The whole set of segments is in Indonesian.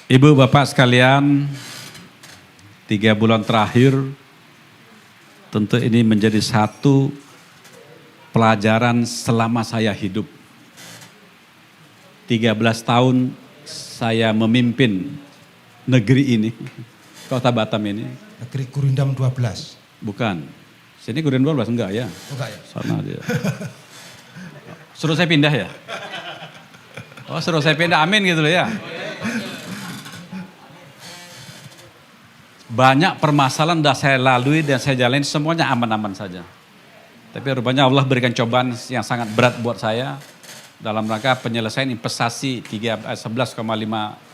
Ibu bapak sekalian, 3 bulan terakhir tentu ini menjadi satu pelajaran selama saya hidup. 13 tahun saya memimpin negeri ini, kota Batam ini. Negeri Gurindam 12. Bukan, sini Gurindam 12 enggak ya? Enggak ya? Sana dia. Suruh saya pindah ya? Oh suruh saya pindah, amin gitu loh ya. Banyak permasalahan sudah saya lalui dan saya jalani semuanya aman-aman saja. Tapi rupanya Allah berikan cobaan yang sangat berat buat saya dalam rangka penyelesaian investasi 11,5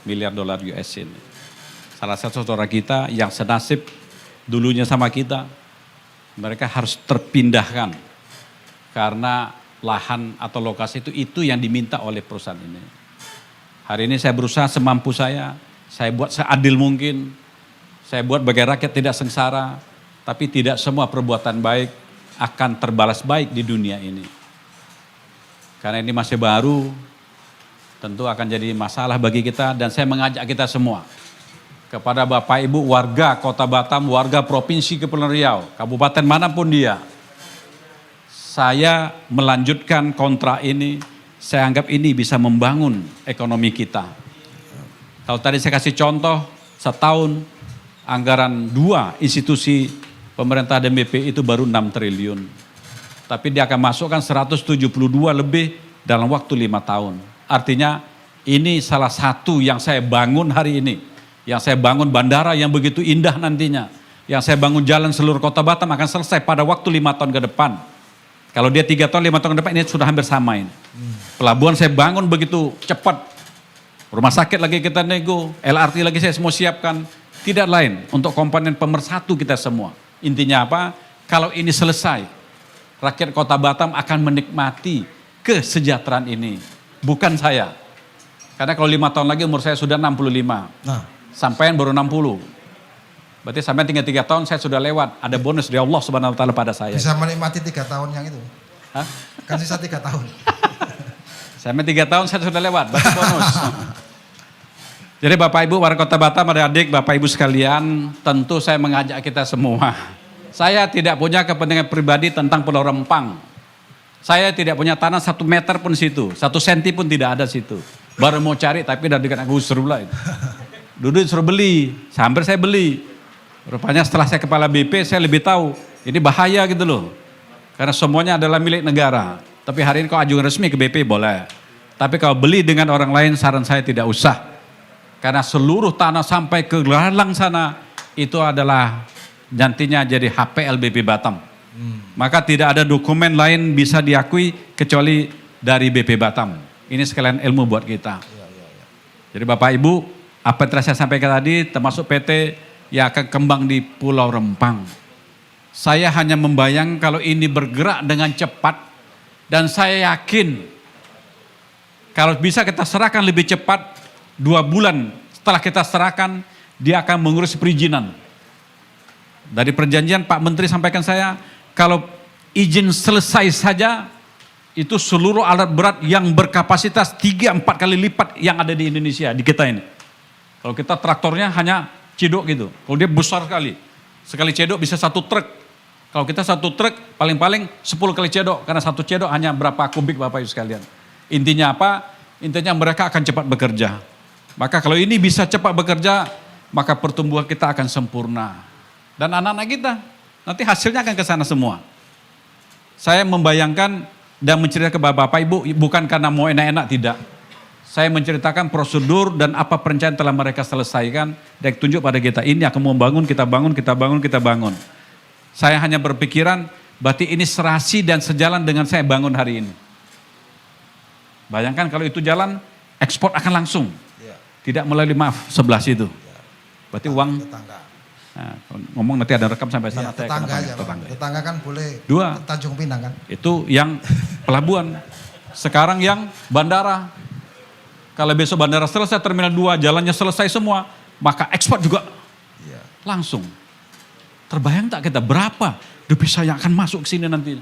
miliar dolar US ini. Salah satu saudara kita yang senasib dulunya sama kita, mereka harus terpindahkan karena lahan atau lokasi itu yang diminta oleh perusahaan ini. Hari ini saya berusaha semampu saya buat seadil mungkin. Saya buat bagi rakyat tidak sengsara, tapi tidak semua perbuatan baik akan terbalas baik di dunia ini. Karena ini masih baru, tentu akan jadi masalah bagi kita dan saya mengajak kita semua. Kepada Bapak Ibu warga Kota Batam, warga Provinsi Kepulauan Riau, kabupaten manapun dia. Saya melanjutkan kontrak ini, saya anggap ini bisa membangun ekonomi kita. Kalau tadi saya kasih contoh, setahun anggaran 2 institusi pemerintah dan BP itu baru 6 triliun. Tapi dia akan masukkan 172 lebih dalam waktu 5 tahun. Artinya ini salah satu yang saya bangun hari ini. Yang saya bangun bandara yang begitu indah nantinya. Yang saya bangun jalan seluruh Kota Batam akan selesai pada waktu 5 tahun ke depan. Kalau dia 3 tahun, 5 tahun ke depan ini sudah hampir sama ini. Pelabuhan saya bangun begitu cepat. Rumah sakit lagi kita nego, LRT lagi saya semua siapkan. Tidak lain untuk komponen pemersatu kita semua. Intinya apa? Kalau ini selesai, rakyat Kota Batam akan menikmati kesejahteraan ini. Bukan saya. Karena kalau 5 tahun lagi umur saya sudah 65. Nah, Sampean baru 60. Berarti sampai tinggal 3 tahun saya sudah lewat. Ada bonus dari Allah Subhanahu wa taala pada saya. bisa menikmati 3 tahun yang itu. Hah? Kan sisa 3 tahun. Sampai 3 tahun saya sudah lewat, berarti bonus. Jadi Bapak Ibu warga Kota Batam, adik-adik, Bapak Ibu sekalian, tentu saya mengajak kita semua. Saya tidak punya kepentingan pribadi tentang Pulau Rempang. Saya tidak punya tanah 1 meter pun situ, 1 senti pun tidak ada situ. Baru mau cari tapi udah dekat aku suruh lah itu. Dulu disuruh beli, hampir saya beli. Rupanya setelah saya kepala BP saya lebih tahu, ini bahaya gitu loh. Karena semuanya adalah milik negara. Tapi hari ini kalau ajukan resmi ke BP boleh. Tapi kalau beli dengan orang lain saran saya tidak usah. Karena seluruh tanah sampai ke Galang sana itu adalah nantinya jadi HPL BP Batam. Maka tidak ada dokumen lain bisa diakui kecuali dari BP Batam. Ini sekalian ilmu buat kita. Jadi Bapak Ibu, apa yang telah saya sampaikan tadi termasuk PT yang akan kembang di Pulau Rempang. Saya hanya membayang kalau ini bergerak dengan cepat dan saya yakin kalau bisa kita serahkan lebih cepat 2 bulan setelah kita serahkan, dia akan mengurus perizinan. Dari perjanjian Pak Menteri sampaikan saya, kalau izin selesai saja, itu seluruh alat berat yang berkapasitas 3-4 kali lipat yang ada di Indonesia, di kita ini. Kalau kita traktornya hanya cedok gitu, kalau dia besar sekali cedok bisa 1 truk. Kalau kita 1 truk paling-paling 10 kali cedok, karena 1 cedok hanya berapa kubik Bapak Ibu sekalian. Intinya apa? Intinya mereka akan cepat bekerja. Maka kalau ini bisa cepat bekerja, maka pertumbuhan kita akan sempurna. Dan anak-anak kita, nanti hasilnya akan ke sana semua. Saya membayangkan dan menceritakan kepada Bapak Ibu, bukan karena mau enak-enak, tidak. Saya menceritakan prosedur dan apa perencanaan telah mereka selesaikan, dan tunjuk pada kita, ini akan membangun, kita bangun, kita bangun, kita bangun. Saya hanya berpikiran, berarti ini serasi dan sejalan dengan saya bangun hari ini. Bayangkan kalau itu jalan, ekspor akan langsung. Tidak melalui sebelah situ. Berarti uang, Tetangga. nah, ngomong nanti ada rekam sampai sana. Tetangga aja. Tetangga kan boleh 2, Tanjung Pinang kan. itu yang pelabuhan. Sekarang yang bandara. Kalau besok bandara selesai, terminal 2 jalannya selesai semua, maka ekspor juga langsung. Terbayang tak kita berapa devisa yang akan masuk ke sini nanti.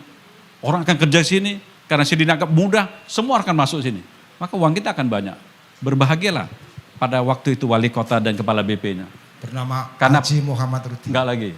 Orang akan kerja di sini, karena sini dianggap mudah, semua akan masuk sini. Maka uang kita akan banyak. Berbahagialah pada waktu itu wali kota dan kepala BP-nya? Bernama Karena- Haji Muhammad Rudi. Enggak lagi.